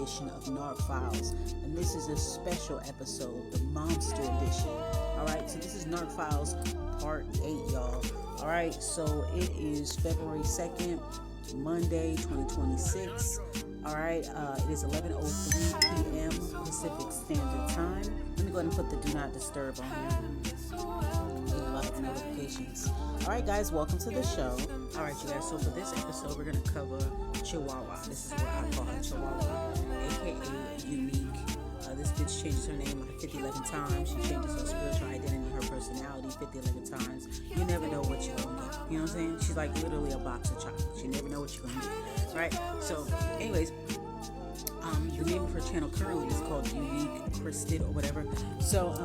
edition of Narc Files, and this is a special episode, the Monster edition. Alright, so this is Narc Files Part 8, y'all. Alright, so it is February 2nd, Monday, 2026. Alright, it is 11:03 p.m. Pacific Standard Time. Let me go ahead and put the Do Not Disturb on here. A lot of notifications. Alright guys, welcome to the show. Alright you guys, so for this episode we're going to cover Chihuahua. This is what I call her, Chihuahua, aka Unique. This bitch changes her name like 50-11 times. She changes her spiritual identity, her personality 50-11 times. You never know what you're going to get. You know what I'm saying? She's like literally a box of chocolates. You never know what you're going to get. Right? So anyways, the name of her channel currently is called Unique Christed or whatever. So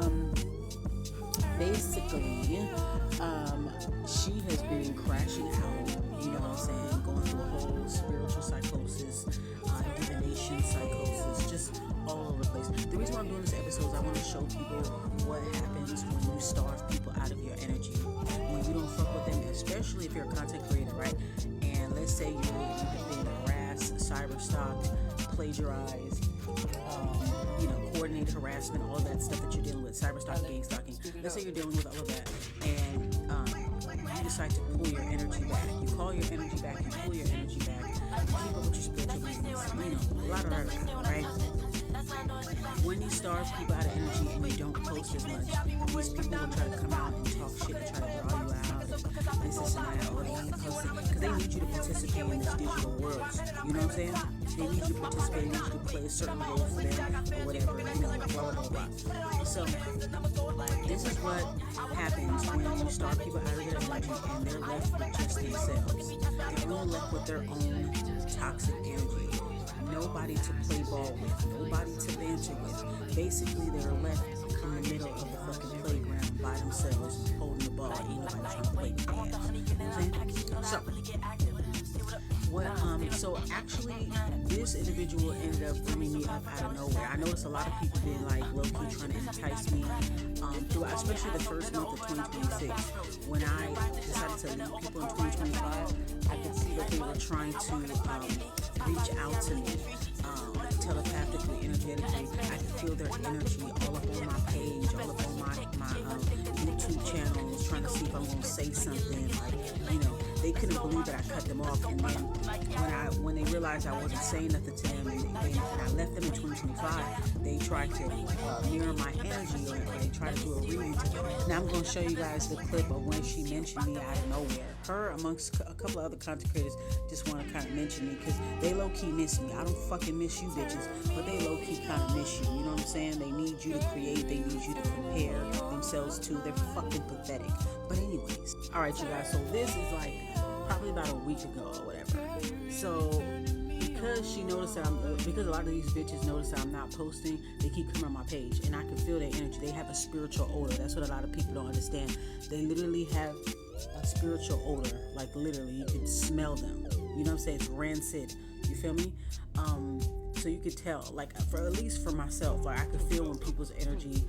basically she has been crashing out, you know what I'm saying, going through a whole spiritual psychosis, divination psychosis, just all over the place. The reason why I'm doing this episode is I want to show people what happens when you starve people out of your energy, when you don't fuck with them, especially if you're a content creator, right? And let's say you've been harassed, cyber stalked, plagiarized, coordinated harassment, all that stuff that you're dealing with, cyber stalking, gang stalking. Let's say you're dealing with all of that, and you decide to pull your energy back. You call your energy back, you pull your energy back, keep up with your spiritual business, a lot of that, right? When you starve people out of energy and you don't post as much, these people will try to come out and talk shit and try to draw you out and this and that, or they ain't posting because they need you to participate in this digital world. You know what I'm saying? They need you to participate, they need you to play a certain role for them or whatever, blah, blah, blah. So, this is what happens when you start people out of their energy and they're left with just themselves. They're all left with their own toxic energy. Nobody to play ball with, nobody to banter with. Basically, they're left in the middle of the fucking playground by themselves, holding the ball. Ain't nobody trying to play with their ass. You know what I'm saying? So actually, this individual ended up bringing me up out of nowhere. I noticed a lot of people been like low-key trying to entice me throughout, especially the first month of 2026. When I decided to leave people in 2025, I could see that they were trying to reach out to me telepathically, energetically. I could feel their energy all up on my page, all up on my YouTube channels, trying to see if I'm going to say something. They couldn't believe that I cut them off, and then when they realized I wasn't saying nothing to them, and I left them in 2025, they tried to mirror my energy, or they tried to do a reading to them. Now I'm going to show you guys the clip of when she mentioned me out of nowhere. Her, amongst a couple of other content creators, just want to kind of mention me because they low-key miss me. I don't fucking miss you bitches, but they low-key kind of miss you. You know what I'm saying? They need you to create. They need you to compare themselves to. They're fucking pathetic. But anyways, all right, you guys. So this is like probably about a week ago or whatever. So because she noticed that because a lot of these bitches notice that I'm not posting, they keep coming on my page, and I can feel their energy. They have a spiritual odor. That's what a lot of people don't understand. They literally have a spiritual odor. Like literally, you can smell them. You know what I'm saying? It's rancid. You feel me? So you could tell, like, for at least for myself, like I could feel when people's energy.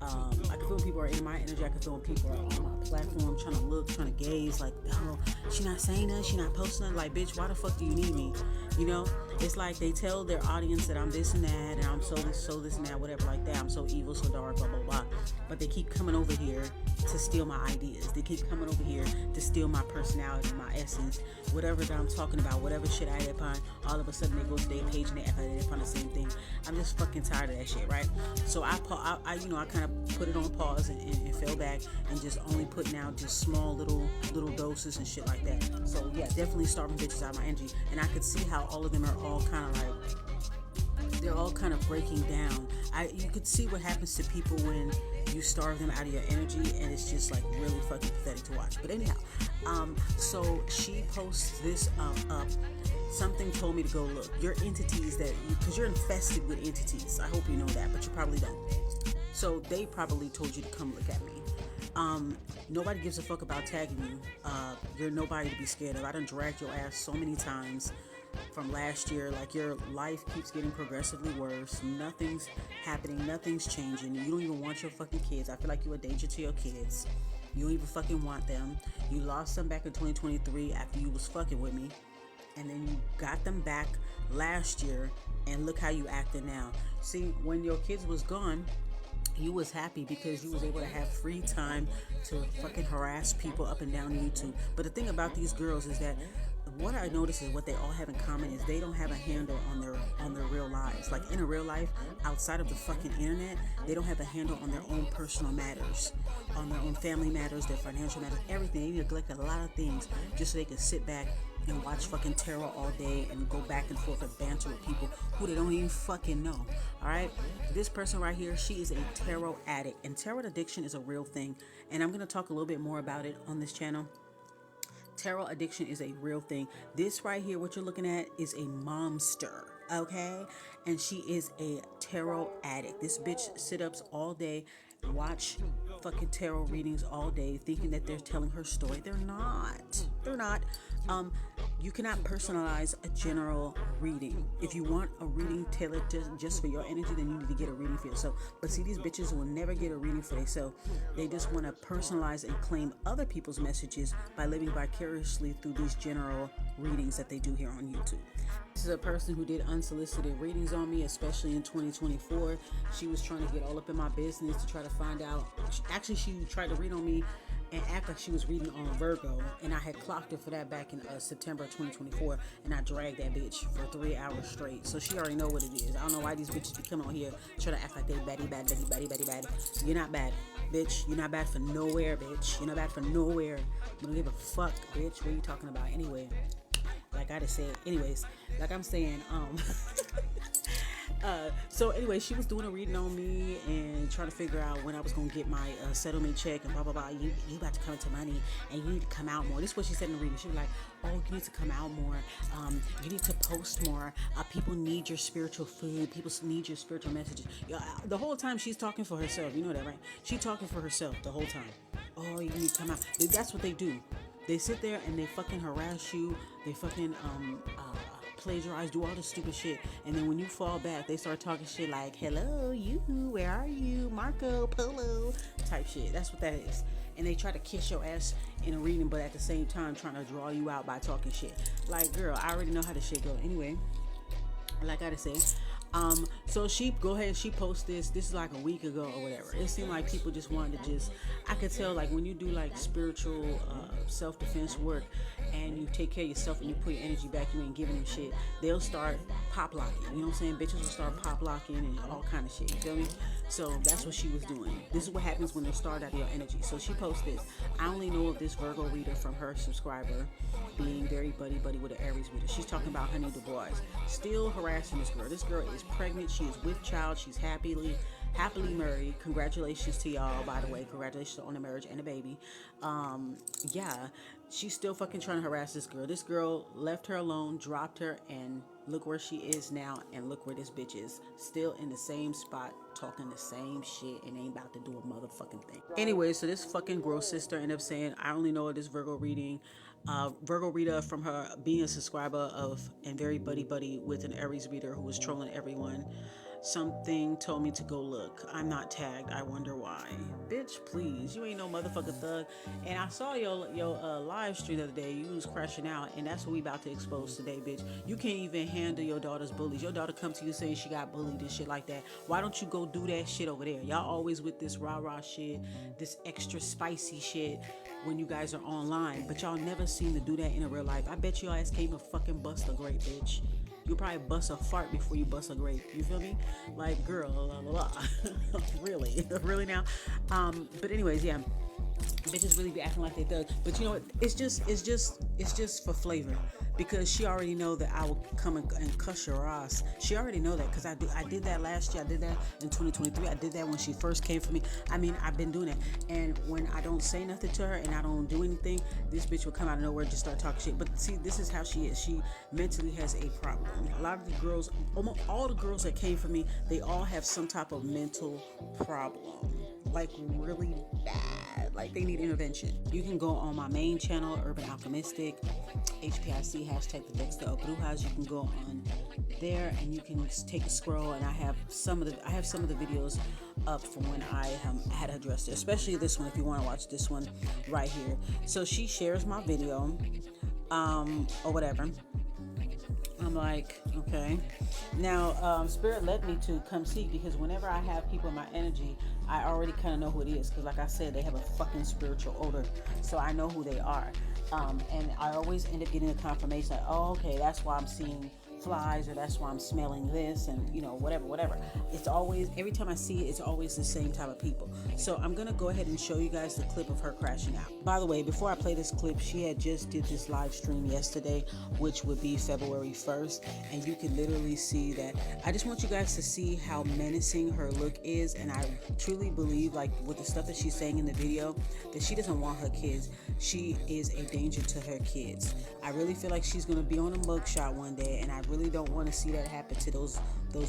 I can feel when people are in my energy. I can feel when people are on my platform trying to look, trying to gaze, like, oh, she not saying nothing, she not posting nothing. Like, bitch, why the fuck do you need me? You know, it's like they tell their audience that I'm this and that, and I'm so this and that, whatever, like that. I'm so evil, so dark, blah, blah, blah. But they keep coming over here to steal my ideas. They keep coming over here to steal my personality, my essence, whatever that I'm talking about, whatever shit I add upon. All of a sudden they go to their page and they act like they're upon the same thing. I'm just fucking tired of that shit, right? So I kind of put it on pause and fell back and just only putting out just small little doses and shit like that. So yeah, definitely starving bitches out of my energy. And I could see how all of them are all kind of like, they're all kind of breaking down. You could see what happens to people when you starve them out of your energy, and it's just like really fucking pathetic to watch. But anyhow, so she posts this up. Something told me to go look. Your entities because you're infested with entities. I hope you know that, but you probably don't. So they probably told you to come look at me. Nobody gives a fuck about tagging you. You're nobody to be scared of. I done dragged your ass so many times from last year. Like, your life keeps getting progressively worse. Nothing's happening. Nothing's changing. You don't even want your fucking kids. I feel like you're a danger to your kids. You don't even fucking want them. You lost them back in 2023 after you was fucking with me. And then you got them back last year and look how you acting now. See, when your kids was gone, you was happy because you was able to have free time to fucking harass people up and down YouTube. But the thing about these girls is that what I notice is what they all have in common is they don't have a handle on their real lives. Like in a real life, outside of the fucking internet, they don't have a handle on their own personal matters, on their own family matters, their financial matters, everything. They neglect a lot of things just so they can sit back and watch fucking tarot all day and go back and forth and banter with people who they don't even fucking know. Alright? This person right here, she is a tarot addict, and tarot addiction is a real thing, and I'm going to talk a little bit more about it on this channel. Tarot addiction is a real thing. This right here, what you're looking at, is a momster, okay? And she is a tarot addict. This bitch sit-ups all day, watch fucking tarot readings all day, thinking that they're telling her story. They're not. They're not. You cannot personalize a general reading. If you want a reading tailored just for your energy, then you need to get a reading for yourself. But see, these bitches will never get a reading for themselves. They just want to personalize and claim other people's messages by living vicariously through these general readings that they do here on YouTube. This is a person who did unsolicited readings on me, especially in 2024. She was trying to get all up in my business to try to find out. Actually, she tried to read on me and act like she was reading on Virgo, and I had clocked her for that back in September 2024, and I dragged that bitch for 3 hours straight. So she already know what it is. I don't know why these bitches be coming on here trying to act like they bad. You're not bad, bitch. You're not bad for nowhere, bitch. You're not bad for nowhere. You don't give a fuck, bitch. What are you talking about anyway? Like I just said, anyways, like I'm saying, so anyway, she was doing a reading on me and trying to figure out when I was going to get my settlement check and blah, blah, blah. You about to come into money and you need to come out more. This is what she said in the reading. She was like, oh, you need to come out more. You need to post more. People need your spiritual food. People need your spiritual messages. The whole time she's talking for herself. You know that, right? She's talking for herself the whole time. Oh, you need to come out. That's what they do. They sit there and they fucking harass you. They fucking plagiarize, do all this stupid shit, and then when you fall back, they start talking shit like, hello, you, where are you, Marco Polo, type shit. That's what that is. And they try to kiss your ass in a reading, but at the same time trying to draw you out by talking shit. Like, girl, I already know how this shit go. Anyway, like I say, so she go ahead and she posts this is like a week ago or whatever. It seemed like people just wanted to I could tell, like, when you do like spiritual self-defense work and you take care of yourself and you put your energy back, you ain't giving them shit, they'll start pop locking. You know what I'm saying? Bitches will start pop locking and all kind of shit. You feel me? So that's what she was doing. This is what happens when they start out of your energy. So she posts this. I only know of this Virgo reader from her subscriber being very buddy with an Aries reader. She's talking about Honey DuBois. Still harassing this girl. This girl is pregnant. She is with child. She's happily married. Congratulations to y'all, by the way. Congratulations on the marriage and the baby. Yeah, she's still fucking trying to harass this girl. This girl left her alone, dropped her, and look where she is now, and look where this bitch is. Still in the same spot, talking the same shit, and ain't about to do a motherfucking thing. Anyway, so this fucking gross sister ended up saying, I only know this Virgo reading. Virgo reader from her being a subscriber of and very buddy with an Aries reader who was trolling everyone. Something told me to go look. I'm not tagged. I wonder why. Bitch, please. You ain't no motherfucking thug. And I saw your live stream the other day. You was crashing out, and that's what we about to expose today, bitch. You can't even handle your daughter's bullies. Your daughter come to you saying she got bullied and shit like that. Why don't you go do that shit over there? Y'all always with this rah-rah shit, this extra spicy shit when you guys are online, but y'all never seem to do that in a real life. I bet your ass came to fucking bust a grape, bitch. You'll probably bust a fart before you bust a grape. You feel me? Like, girl, blah, blah, blah. really now. But anyways, yeah. Bitches really be acting like they thug. But you know what? It's just for flavor. Because she already know that I will come and cuss your ass. She already know that because I did that last year. I did that in 2023. I did that when she first came for me. I mean, I've been doing it. And when I don't say nothing to her and I don't do anything, this bitch will come out of nowhere and just start talking shit. But see, this is how she is. She mentally has a problem. A lot of the girls, almost all the girls that came for me, they all have some type of mental problem. Like really bad. Like they need intervention. You can go on my main channel, Urban Alchemistic, HPIC, hashtag the Dexter of Brujas. You can go on there and you can take a scroll, and I have some of the videos up from when I had addressed it, especially this one if you want to watch this one right here. So she shares my video or whatever. I'm like, okay. Now, Spirit led me to come seek because whenever I have people in my energy, I already kind of know who it is. Because, like I said, they have a fucking spiritual odor, so I know who they are. And I always end up getting a confirmation like, oh, okay, that's why I'm seeing flies, or that's why I'm smelling this, and whatever. It's always, every time I see it, it's always the same type of people. So I'm gonna go ahead and show you guys the clip of her crashing out. By the way, before I play this clip, she had just did this live stream yesterday, which would be February 1st, and you can literally see that. I just want you guys to see how menacing her look is, and I truly believe, like with the stuff that she's saying in the video, that she doesn't want her kids. She is a danger to her kids. I really feel like she's gonna be on a mugshot one day, and I really don't want to see that happen to those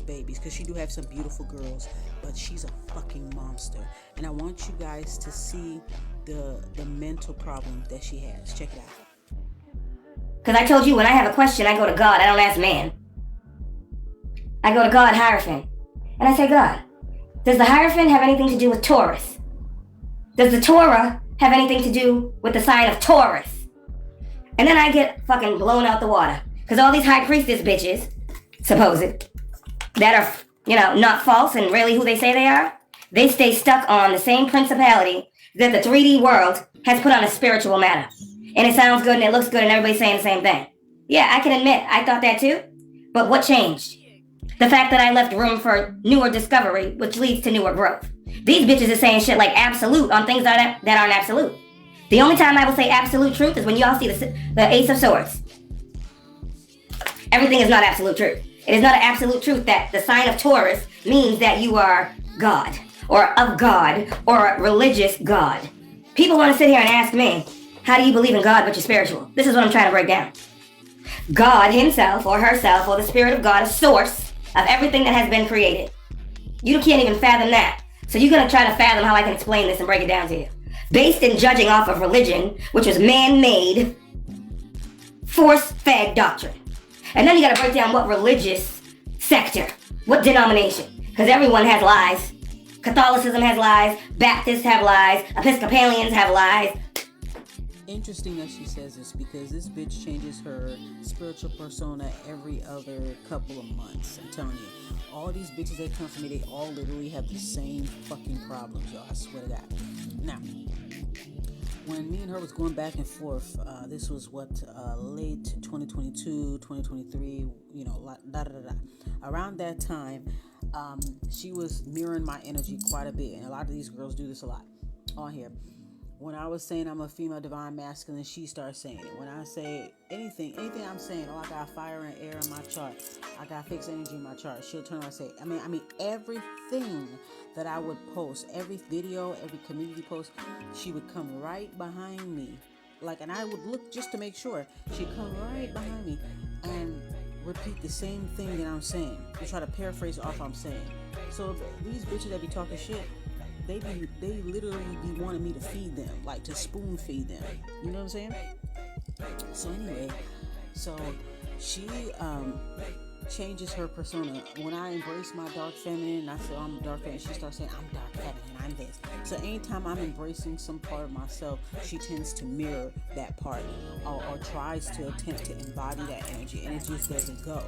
babies, because she do have some beautiful girls, but she's a fucking monster. And I want you guys to see the mental problem that she has. Check it out. Because I told you, when I have a question, I go to God. I don't ask man. I go to God, Hierophant, and I say, God, does the Hierophant have anything to do with Taurus? Does the Torah have anything to do with the sign of Taurus? And then I get fucking blown out the water. Because all these high priestess bitches, supposed, that are, not false and really who they say they are, they stay stuck on the same principality that the 3D world has put on a spiritual matter. And it sounds good and it looks good and everybody's saying the same thing. Yeah, I can admit, I thought that too. But what changed? The fact that I left room for newer discovery, which leads to newer growth. These bitches are saying shit like absolute on things that aren't absolute. The only time I will say absolute truth is when y'all see the Ace of Swords. Everything is not absolute truth. It is not an absolute truth that the sign of Taurus means that you are God, or of God, or a religious God. People want to sit here and ask me, how do you believe in God but you're spiritual? This is what I'm trying to break down. God himself, or herself, or the spirit of God, is source of everything that has been created. You can't even fathom that. So you're going to try to fathom how I can explain this and break it down to you. Based in judging off of religion, which was man-made, force-fed doctrine. And then you gotta break down what religious sector, what denomination, because everyone has lies. Catholicism has lies, Baptists have lies, Episcopalians have lies. Interesting that she says this, because this bitch changes her spiritual persona every other couple of months. I'm telling you, all these bitches that come from me, they all literally have the same fucking problems, y'all. I swear to God. Now, when me and her was going back and forth, this was late 2022, 2023, around that time, she was mirroring my energy quite a bit, and a lot of these girls do this a lot on here. When I was saying I'm a female divine masculine, she starts saying it. When I say anything I'm saying, I got fire and air in my chart, I got fixed energy in my chart, she'll turn around and say, I mean everything that I would post, every video, every community post, she would come right behind me, and I would look just to make sure. She'd come right behind me and repeat the same thing that I'm saying, to try to paraphrase off I'm saying. So these bitches that be talking shit, they literally be wanting me to feed them, like to spoon feed them. You know what I'm saying? So anyway, she changes her persona. When I embrace my dark feminine, I say, I'm dark feminine, she starts saying, I'm dark feminine, I'm this. So anytime I'm embracing some part of myself, she tends to mirror that part, or tries to attempt to embody that energy, and it just doesn't go.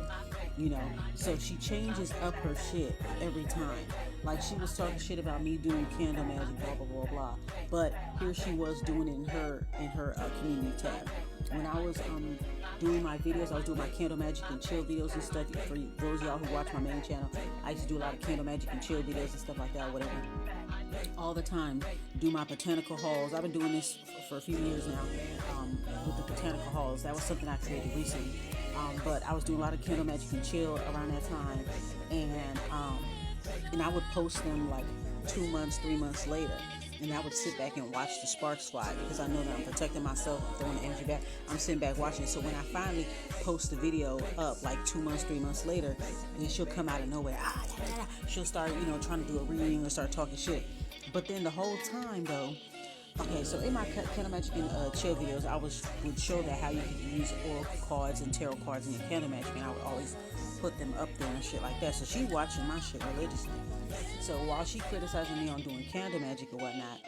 So she changes up her shit every time. Like, she was talking shit about me doing candle magic, blah blah blah blah, but here she was doing it in her community tab. When I was doing my videos, I was doing my candle magic and chill videos and stuff. For those of y'all who watch my main channel, I used to do a lot of candle magic and chill videos and stuff like that, whatever. All the time, do my botanical hauls. I've been doing this for a few years now, with the botanical hauls. That was something I created recently. But I was doing a lot of candle magic and chill around that time, and I would post them like 2 months, 3 months later, and I would sit back and watch the sparks fly, because I know that I'm protecting myself, throwing the energy back. I'm sitting back watching it. So when I finally post the video up like 2 months, 3 months later, and then she'll come out of nowhere, she'll start trying to do a reading or start talking shit. But then the whole time though, okay, so in my candle magic and chill videos, I would show that how you could use oracle cards and tarot cards in your candle magic, and I would always put them up there and shit like that. So she watching my shit religiously. So while she criticizing me on doing candle magic or whatnot,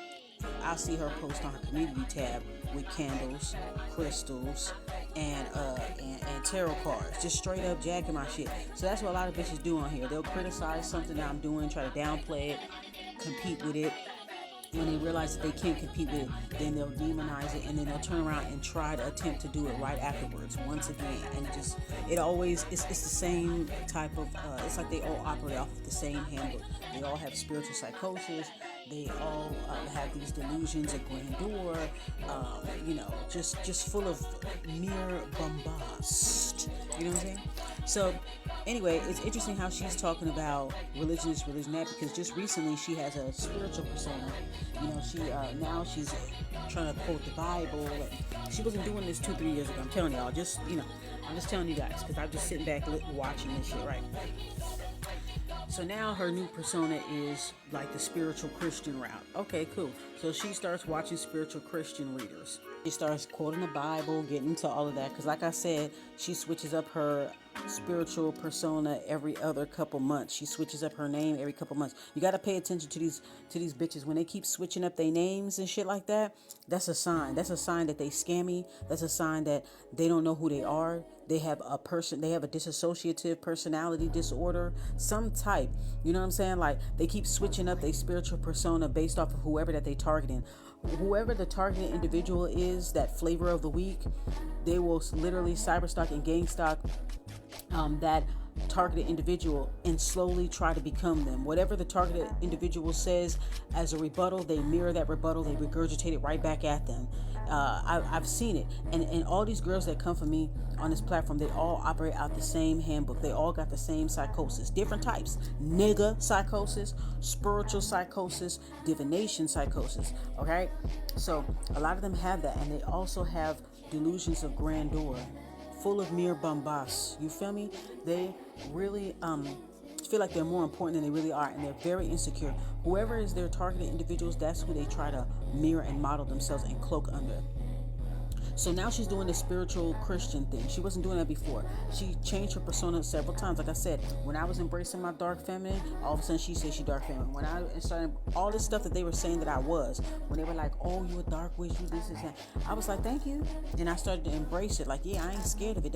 I'll see her post on her community tab with candles, crystals, and tarot cards, just straight up jacking my shit. So that's what a lot of bitches do on here. They'll criticize something that I'm doing, try to downplay it, compete with it. When they realize that they can't compete with it, then they'll demonize it, and then they'll turn around and try to attempt to do it right afterwards once again. And it always it's the same type of it's like they all operate off of the same handbook. They all have spiritual psychosis. They all have these delusions of grandeur, just full of mere bombast. You know what I'm saying? So anyway, it's interesting how she's talking about religion, that, because just recently she has a spiritual persona. She's trying to quote the Bible. She wasn't doing this 2-3 years ago. I'm telling y'all, I'm just telling you guys, because I'm just sitting back watching this shit, right? So now her new persona is like the spiritual Christian route. Okay, cool. So she starts watching spiritual Christian readers. She starts quoting the Bible, getting into all of that. Because like I said, she switches up her spiritual persona every other couple months. She switches up her name every couple months. You got to pay attention to these bitches. When they keep switching up their names and shit like that, that's a sign. That's a sign that they scammy. That's a sign that they don't know who they are. They have a dissociative personality disorder, some type. You know what I'm saying? Like, they keep switching up their spiritual persona based off of whoever that they targeting. Whoever the targeted individual is, that flavor of the week, they will literally cyberstalk and gang stalk that targeted individual and slowly try to become them. Whatever the targeted individual says as a rebuttal, they mirror that rebuttal, they regurgitate it right back at them. I've seen it. And all these girls that come for me on this platform, they all operate out the same handbook. They all got the same psychosis. Different types. Nigga psychosis, spiritual psychosis, divination psychosis. Okay? So a lot of them have that. And they also have delusions of grandeur, full of mere bombast. You feel me? They really feel like they're more important than they really are, and they're very insecure. Whoever is their targeted individuals, that's who they try to mirror and model themselves and cloak under. So now she's doing the spiritual Christian thing. She wasn't doing that before. She changed her persona several times. Like I said, when I was embracing my dark feminine, all of a sudden she said she dark feminine. When I started all this stuff that they were saying that I was, when they were like, oh, you a dark witch, you this and that, I was like, thank you. And I started to embrace it. Like, yeah, I ain't scared of it.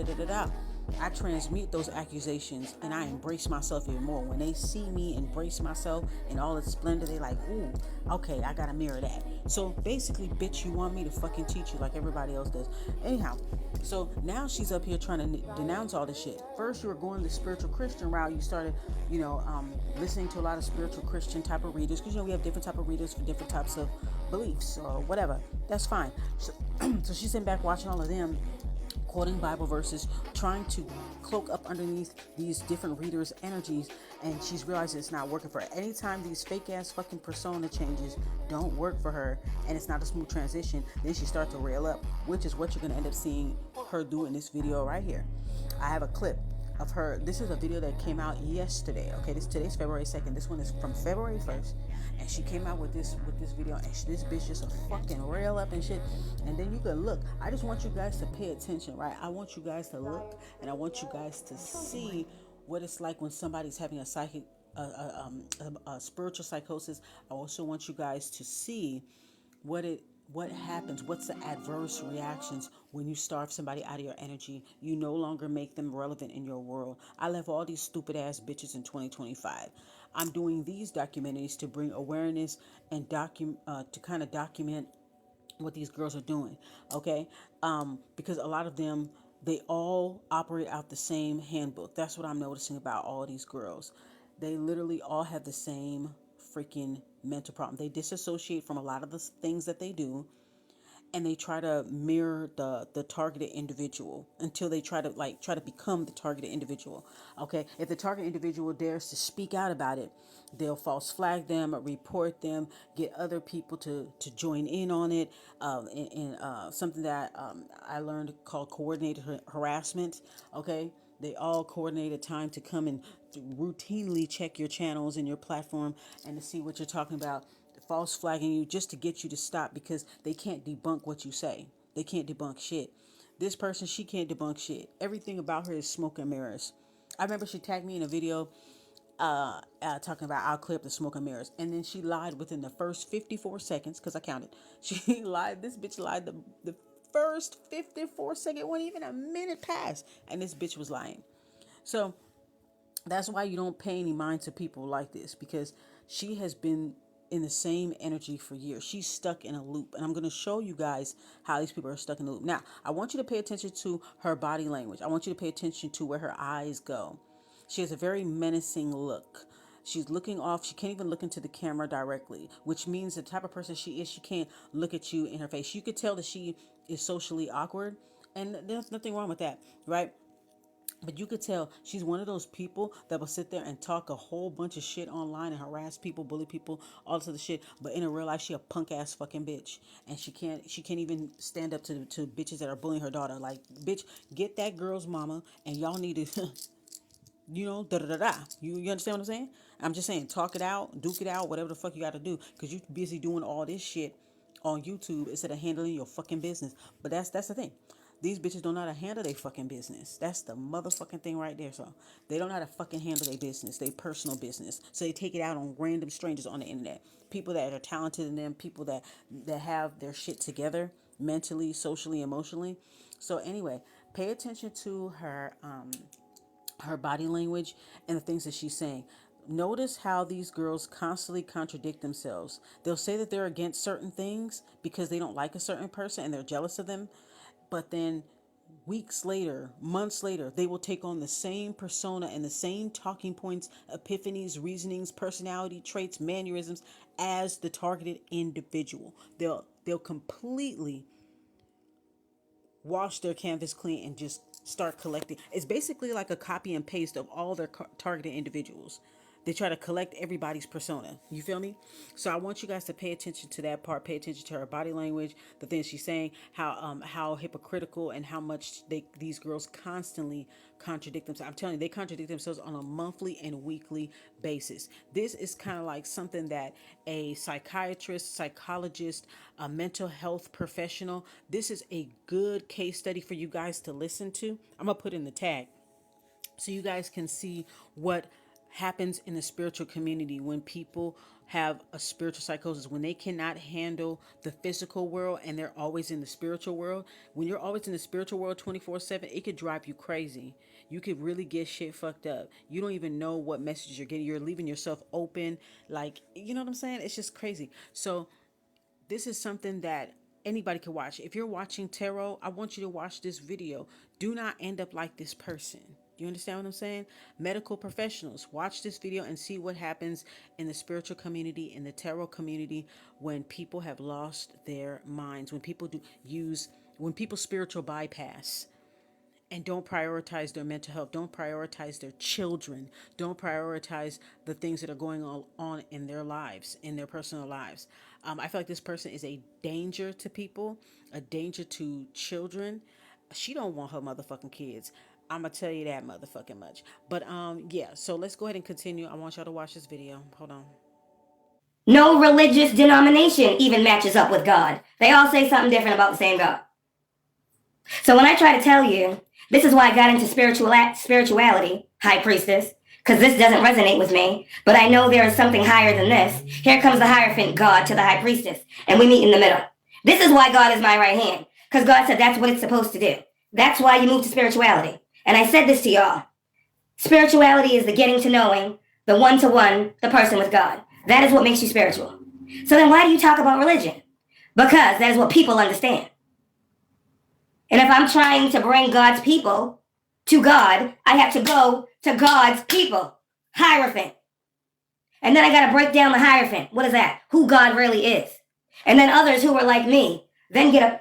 I transmute those accusations and I embrace myself even more. When they see me embrace myself in all its splendor, they like, ooh, okay, I gotta mirror that. So basically, bitch, you want me to fucking teach you like everybody else does. Anyhow, so now she's up here trying to denounce all this shit. First, you were going the spiritual Christian route. You started, listening to a lot of spiritual Christian type of readers, because we have different type of readers for different types of beliefs or whatever. That's fine. So she's sitting back watching all of them, quoting Bible verses, trying to cloak up underneath these different readers' energies, and she's realizing it's not working for her. Anytime these fake ass fucking persona changes don't work for her, and it's not a smooth transition, then she starts to rail up, which is what you're gonna end up seeing her do in this video right here. I have a clip of her. This is a video that came out yesterday. Okay, today's February 2nd. This one is from February 1st, and she came out with this video, and this bitch just a fucking rail up and shit. And then you can look. I just want you guys to pay attention, right? I want you guys to look, and I want you guys to see what it's like when somebody's having a spiritual psychosis. I also want you guys to see what happens, what's the adverse reactions when you starve somebody out of your energy. You no longer make them relevant in your world. I left all these stupid ass bitches in 2025. I'm doing these documentaries to bring awareness and to kind of document what these girls are doing, okay? Because a lot of them, they all operate out the same handbook. That's what I'm noticing about all these girls. They literally all have the same freaking mental problem. They disassociate from a lot of the things that they do, and they try to mirror the targeted individual until they try to become the targeted individual. Okay, if the target individual dares to speak out about it, they'll false flag them or report them, get other people to join in on it, in something that I learned called coordinated harassment. Okay, they all coordinate a time to come and routinely check your channels and your platform and to see what you're talking about, false flagging you just to get you to stop, because they can't debunk what you say. They can't debunk shit. This person, she can't debunk shit. Everything about her is smoke and mirrors. I remember she tagged me in a video talking about I'll clear up the smoke and mirrors, and then she lied within the first 54 seconds, because I counted. She lied. This bitch lied the first 54 seconds, wasn't even a minute past, and this bitch was lying. So that's why you don't pay any mind to people like this, because she has been in the same energy for years. She's stuck in a loop, and I'm going to show you guys how these people are stuck in a loop. Now, I want you to pay attention to her body language. I want you to pay attention to where her eyes go. She has a very menacing look. She's looking off. She can't even look into the camera directly, which means the type of person she is, she can't look at you in her face. You could tell that she is socially awkward, and there's nothing wrong with that, right? But you could tell she's one of those people that will sit there and talk a whole bunch of shit online and harass people, bully people, all this other shit. But in real life, she a punk ass fucking bitch, and she can't even stand up to bitches that are bullying her daughter. Like, bitch, get that girl's mama, and y'all need to, da da da da. You understand what I'm saying? I'm just saying, talk it out, duke it out, whatever the fuck you got to do, because you busy doing all this shit on YouTube instead of handling your fucking business. But that's the thing. These bitches don't know how to handle their fucking business. That's the motherfucking thing right there. So they don't know how to fucking handle their business, their personal business. So they take it out on random strangers on the internet. People that are talented in them, people that have their shit together mentally, socially, emotionally. So anyway, pay attention to her body language and the things that she's saying. Notice how these girls constantly contradict themselves. They'll say that they're against certain things because they don't like a certain person and they're jealous of them. But then weeks later, months later, they will take on the same persona and the same talking points, epiphanies, reasonings, personality traits, mannerisms as the targeted individual. They'll completely wash their canvas clean and just start collecting. It's basically like a copy and paste of all their targeted individuals. They try to collect everybody's persona. You feel me? So I want you guys to pay attention to that part. Pay attention to her body language, the things she's saying, how hypocritical and how much these girls constantly contradict themselves. I'm telling you, they contradict themselves on a monthly and weekly basis. This is kind of like something that a psychiatrist, psychologist, a mental health professional, this is a good case study for you guys to listen to. I'm going to put in the tag so you guys can see what happens in the spiritual community when people have a spiritual psychosis, when they cannot handle the physical world and they're always in the spiritual world. When you're always in the spiritual world 24/7, it could drive you crazy. You could really get shit fucked up. You don't even know what messages you're getting. You're leaving yourself open. Like, you know what I'm saying? It's just crazy. So this is something that anybody can watch. If you're watching tarot, I want you to watch this video. Do not end up like this person. You understand what I'm saying? Medical professionals, watch this video and see what happens in the spiritual community, in the tarot community, when people have lost their minds, when people when people spiritual bypass and don't prioritize their mental health, don't prioritize their children, don't prioritize the things that are going on in their lives, in their personal lives. I feel like this person is a danger to people, a danger to children. She don't want her motherfucking kids. I'm gonna tell you that motherfucking much. But yeah, so let's go ahead and continue. I want y'all to watch this video. Hold on. No religious denomination even matches up with God. They all say something different about the same God. So when I try to tell you, this is why I got into spirituality, high priestess, because this doesn't resonate with me, but I know there is something higher than this. Here comes the Hierophant God to the high priestess, and we meet in the middle. This is why God is my right hand, because God said that's what it's supposed to do. That's why you move to spirituality. And I said this to y'all. Spirituality is the getting to knowing, the one-to-one, the person with God. That is what makes you spiritual. So then why do you talk about religion? Because that is what people understand. And if I'm trying to bring God's people to God, I have to go to God's people. Hierophant. And then I got to break down the Hierophant. What is that? Who God really is. And then others who are like me then get up,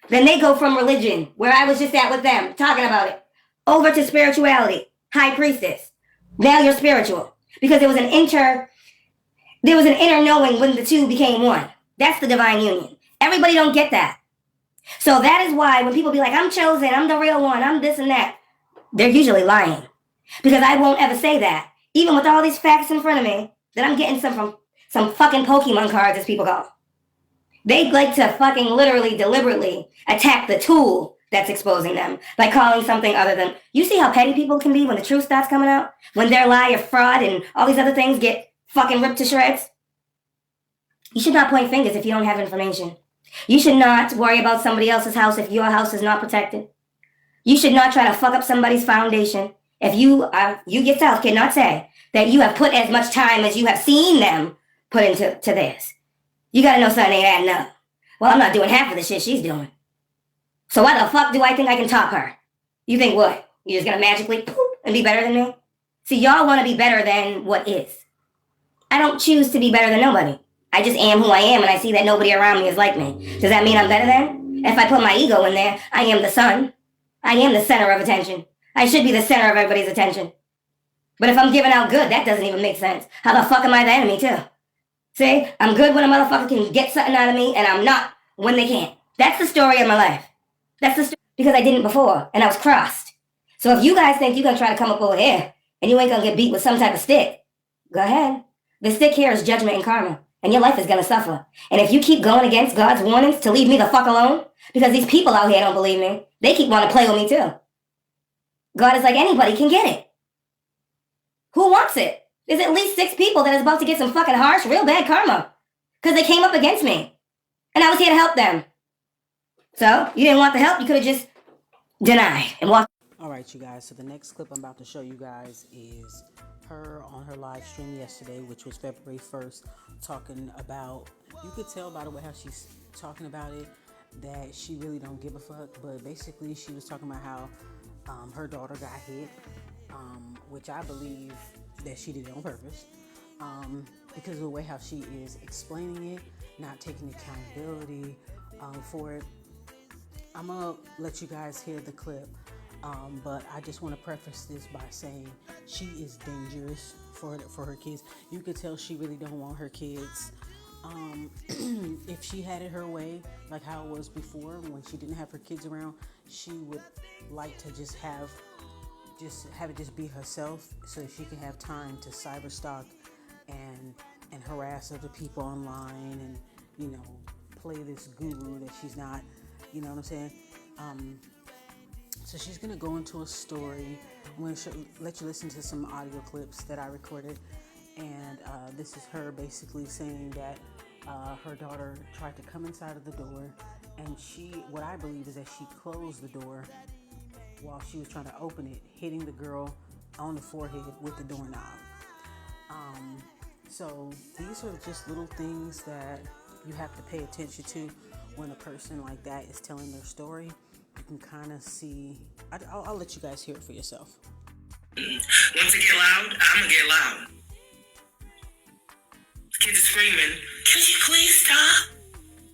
Then they go from religion, where I was just at with them, talking about it, over to spirituality, high priestess. Now you're spiritual. Because there was an inner knowing when the two became one. That's the divine union. Everybody don't get that. So that is why when people be like, I'm chosen, I'm the real one, I'm this and that, they're usually lying. Because I won't ever say that. Even with all these facts in front of me, that I'm getting some from some fucking Pokemon cards, as people call them. They like to fucking literally, deliberately attack the tool that's exposing them by calling something other than... You see how petty people can be when the truth starts coming out? When their lie or fraud and all these other things get fucking ripped to shreds? You should not point fingers if you don't have information. You should not worry about somebody else's house if your house is not protected. You should not try to fuck up somebody's foundation. If you yourself cannot say that you have put as much time as you have seen them put into this. You gotta know something ain't adding up. Well, I'm not doing half of the shit she's doing. So why the fuck do I think I can top her? You think what? You're just gonna magically poop and be better than me? See, y'all wanna be better than what is. I don't choose to be better than nobody. I just am who I am, and I see that nobody around me is like me. Does that mean I'm better than? If I put my ego in there, I am the sun. I am the center of attention. I should be the center of everybody's attention. But if I'm giving out good, that doesn't even make sense. How the fuck am I the enemy, too? See, I'm good when a motherfucker can get something out of me, and I'm not when they can't. That's the story of my life. That's the story because I didn't before, and I was crossed. So if you guys think you're going to try to come up over here, and you ain't going to get beat with some type of stick, go ahead. The stick here is judgment and karma, and your life is going to suffer. And if you keep going against God's warnings to leave me the fuck alone, because these people out here don't believe me, they keep wanting to play with me too. God is like, anybody can get it. Who wants it? There's at least 6 people that is about to get some fucking harsh, real bad karma. Because they came up against me. And I was here to help them. So, you didn't want the help, you could have just denied and walked. Alright, you guys, so the next clip I'm about to show you guys is her on her live stream yesterday, which was February 1st, talking about, you could tell by the way how she's talking about it, that she really don't give a fuck, but basically she was talking about how her daughter got hit, which I believe that she did it on purpose, because of the way how she is explaining it, not taking accountability for it. I'm gonna let you guys hear the clip, but I just want to preface this by saying she is dangerous for her kids. You could tell she really don't want her kids. If she had it her way, like how it was before when she didn't have her kids around, she would like to just have it just be herself, so that she can have time to cyber stalk and harass other people online, and you know, play this guru that she's not. You know what I'm saying? So she's gonna go into a story. I'm gonna let you listen to some audio clips that I recorded, and this is her basically saying that her daughter tried to come inside of the door, and what I believe is that she closed the door while she was trying to open it, hitting the girl on the forehead with the doorknob. So these are just little things that you have to pay attention to when a person like that is telling their story. You can kind of see. I'll let you guys hear it for yourself. Once it get loud, I'm gonna get loud. The kids are screaming, "Could you please stop?"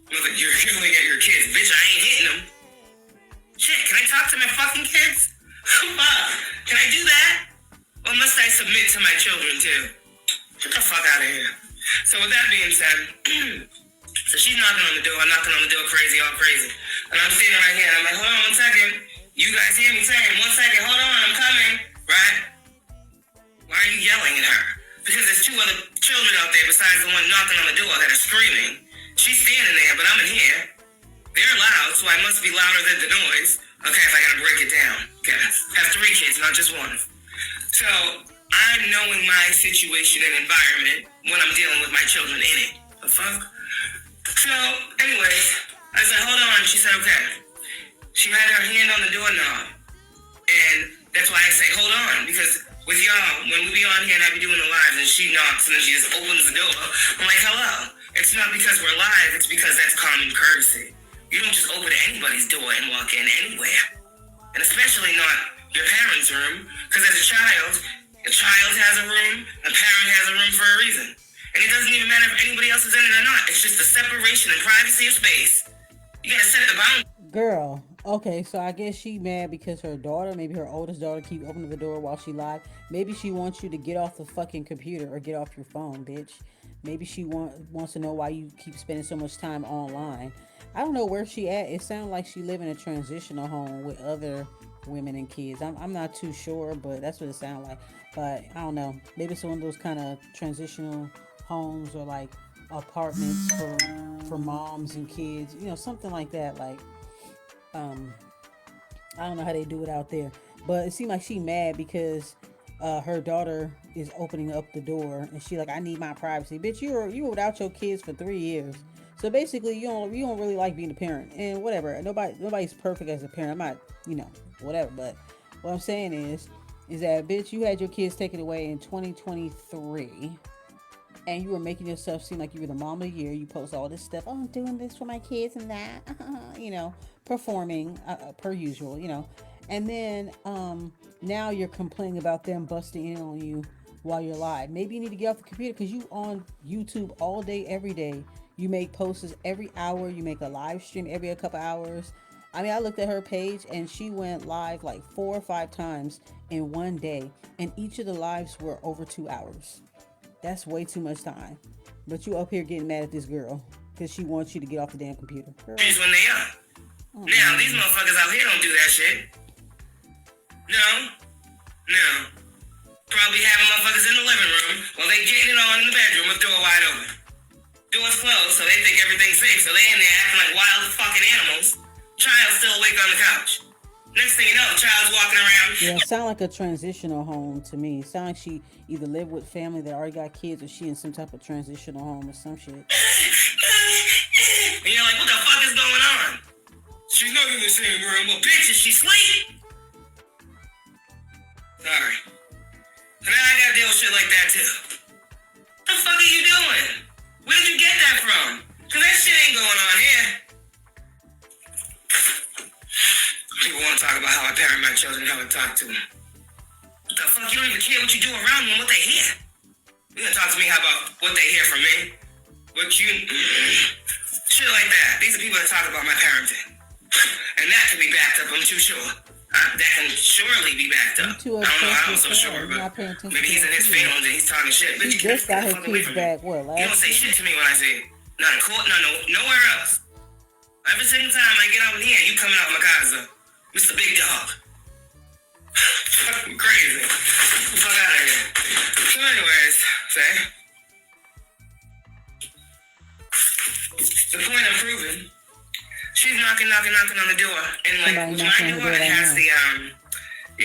Mother, you're yelling at your kids. Bitch, I ain't hitting them. Shit, can I talk to my fucking kids? Fuck, can I do that? Or must I submit to my children too? Get the fuck out of here. So with that being said, so she's knocking on the door, I'm knocking on the door all crazy. And I'm standing right here, and I'm like, hold on 1 second. You guys hear me saying, 1 second, hold on, I'm coming, right? Why are you yelling at her? Because there's 2 other children out there besides the one knocking on the door that are screaming. She's standing there, but I'm in here. They're loud, so I must be louder than the noise. Okay, if I gotta break it down. Okay, I have 3 kids, not just 1. So, I'm knowing my situation and environment when I'm dealing with my children in it. The fuck? So, anyways, I said, hold on. She said, okay. She had her hand on the doorknob. And that's why I say, hold on. Because with y'all, when we be on here and I be doing the lives and she knocks and then she just opens the door, I'm like, hello. It's not because we're live. It's because that's common courtesy. You don't just open anybody's door and walk in anywhere. And especially not your parents' room. Because as a child has a room, a parent has a room for a reason. And it doesn't even matter if anybody else is in it or not. It's just the separation and privacy of space. You gotta set the boundary. Girl, okay, so I guess she mad because her daughter, maybe her oldest daughter, keep opening the door while she live. Maybe she wants you to get off the fucking computer or get off your phone, bitch. Maybe she wants to know why you keep spending so much time online. I don't know where she at. It sounds like she live in a transitional home with other women and kids. I'm not too sure, but that's what it sounds like. But I don't know. Maybe it's one of those kind of transitional homes or like apartments for moms and kids. You know, something like that. Like, I don't know how they do it out there. But it seems like she mad because her daughter is opening up the door and she like, I need my privacy. Bitch, you were without your kids for 3 years. So basically, you don't really like being a parent, and whatever. Nobody's perfect as a parent. I'm not, whatever. But what I'm saying is that bitch, you had your kids taken away in 2023, and you were making yourself seem like you were the mom of the year. You post all this stuff. Oh, I'm doing this for my kids and that. Performing per usual. And then now you're complaining about them busting in on you while you're live. Maybe you need to get off the computer because you on YouTube all day, every day. You make posts every hour. You make a live stream every couple hours. I mean, I looked at her page and she went live like 4 or 5 times in one day, and each of the lives were over 2 hours. That's way too much time. But you up here getting mad at this girl because she wants you to get off the damn computer. Girl. When they are. Now, these motherfuckers out here don't do that shit. No. Probably having motherfuckers in the living room while they getting it on in the bedroom with door wide open. Doors closed, so they think everything's safe. So they in there acting like wild fucking animals. Child still awake on the couch. Next thing you know, the child's walking around. Yeah, it sound like a transitional home to me. It sound like she either lived with family that already got kids, or she in some type of transitional home or some shit. And you're like, what the fuck is going on? She's not in the same room. Well, bitch, is she asleep? Sorry. So now I gotta deal with shit like that too. What the fuck are you doing? Where did you get that from? Cause that shit ain't going on here. People want to talk about how I parent my children, how I talk to them. What the fuck? You don't even care what you do around them, what they hear. You gonna talk to me about what they hear from me? What you... shit like that. These are people that talk about my parenting. And that can be backed up, I'm too sure. That can surely be backed up. I don't know how I'm so sure, but maybe he's in his feelings and he's talking shit. But he just got his kids back, what, last You don't say shit to me when I say it. Not in court, nowhere else. Every single time I get out in here, you coming out my casa, Mr. Big Dog. Fucking crazy. Get the fuck out of here. So anyways, the point I'm proving, she's knocking on the door, and like with my door, it has the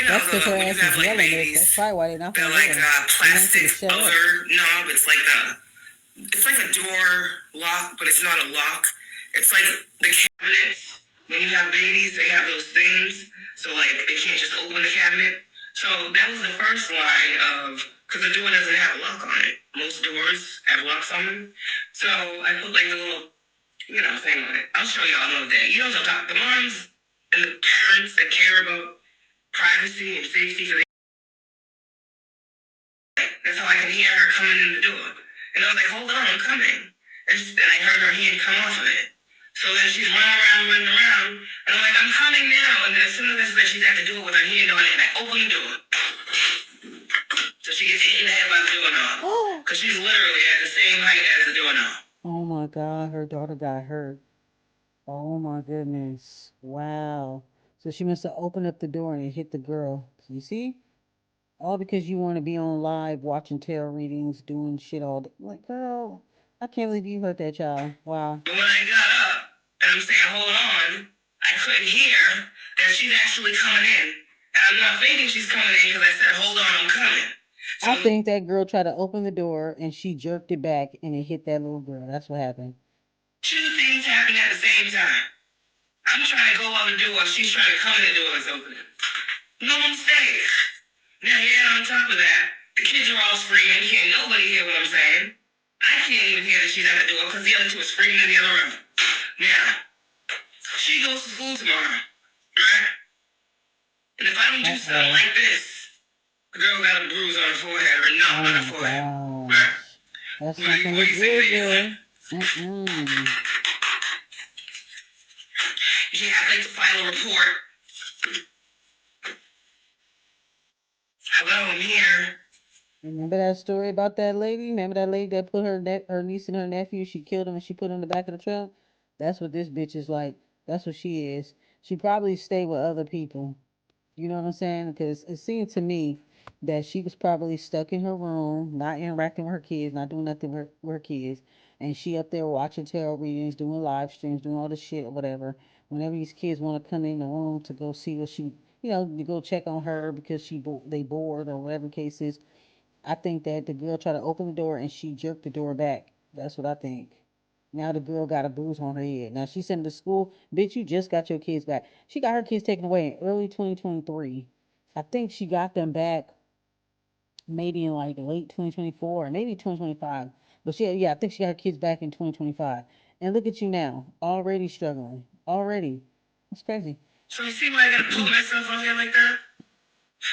that's because her ass is yelling it. That's probably why they're knocking on the door. Like plastic other knob. It's like a door lock, but it's not a lock. It's like the cabinets. When you have babies, they have those things, so like they can't just open the cabinet. So that was the first line of, because the door doesn't have a lock on it. Most doors have locks on them. So I put like the little thing on it. I'll show y'all another day. You know what I'm talking about? The moms and the parents that care about privacy and safety for their... That's how I can hear her coming in the door. And I was like, hold on, I'm coming. And I heard her hand come off of it. So then she's running around. And I'm like, I'm coming now. And then as soon as she's at the door with her hand on it, and I open the door. So she gets hit in the head by the doorknob. Because she's literally at the same height as the doorknob. Oh my God, her daughter got hurt. Oh my goodness. Wow. So she must have opened up the door and it hit the girl. You see? All because you want to be on live watching tarot readings, doing shit all day. Like, girl, I can't believe you hurt that child. Wow. But when I got up and I'm saying, hold on, I couldn't hear that she's actually coming in. And I'm not thinking she's coming in because I said, hold on, I'm coming. So, I think that girl tried to open the door and she jerked it back and it hit that little girl. That's what happened. Two things happened at the same time. I'm trying to go out the door, she's trying to come in the door and open it. No mistake. Now, on top of that, the kids are all screaming. You can't nobody hear what I'm saying. I can't even hear that she's at the door because the other two are screaming in the other room. Now, she goes to school tomorrow, right? And if I don't do something like this, the girl got a bruise on her forehead or not on her forehead. Right? That's not gonna look good, girl. Yeah, I'd like to file a report. Hello, I'm here. Remember that story about that lady? Remember that lady that put her niece and her nephew, she killed him and she put him in the back of the truck? That's what this bitch is like. That's what she is. She probably stayed with other people. You know what I'm saying? Because it seemed to me that she was probably stuck in her room, not interacting with her kids, not doing nothing with her kids. And she up there watching tarot readings, doing live streams, doing all this shit or whatever. Whenever these kids want to come in the room to go see what she, to go check on her because they bored or whatever the case is. I think that the girl tried to open the door and she jerked the door back. That's what I think. Now the girl got a bruise on her head. Now she's sent to school. Bitch, you just got your kids back. She got her kids taken away in early 2023. I think she got them back maybe in like late 2024 or maybe 2025. But yeah, I think she got her kids back in 2025. And look at you now, already struggling. Already. That's crazy. So you see why I gotta put myself on here like that?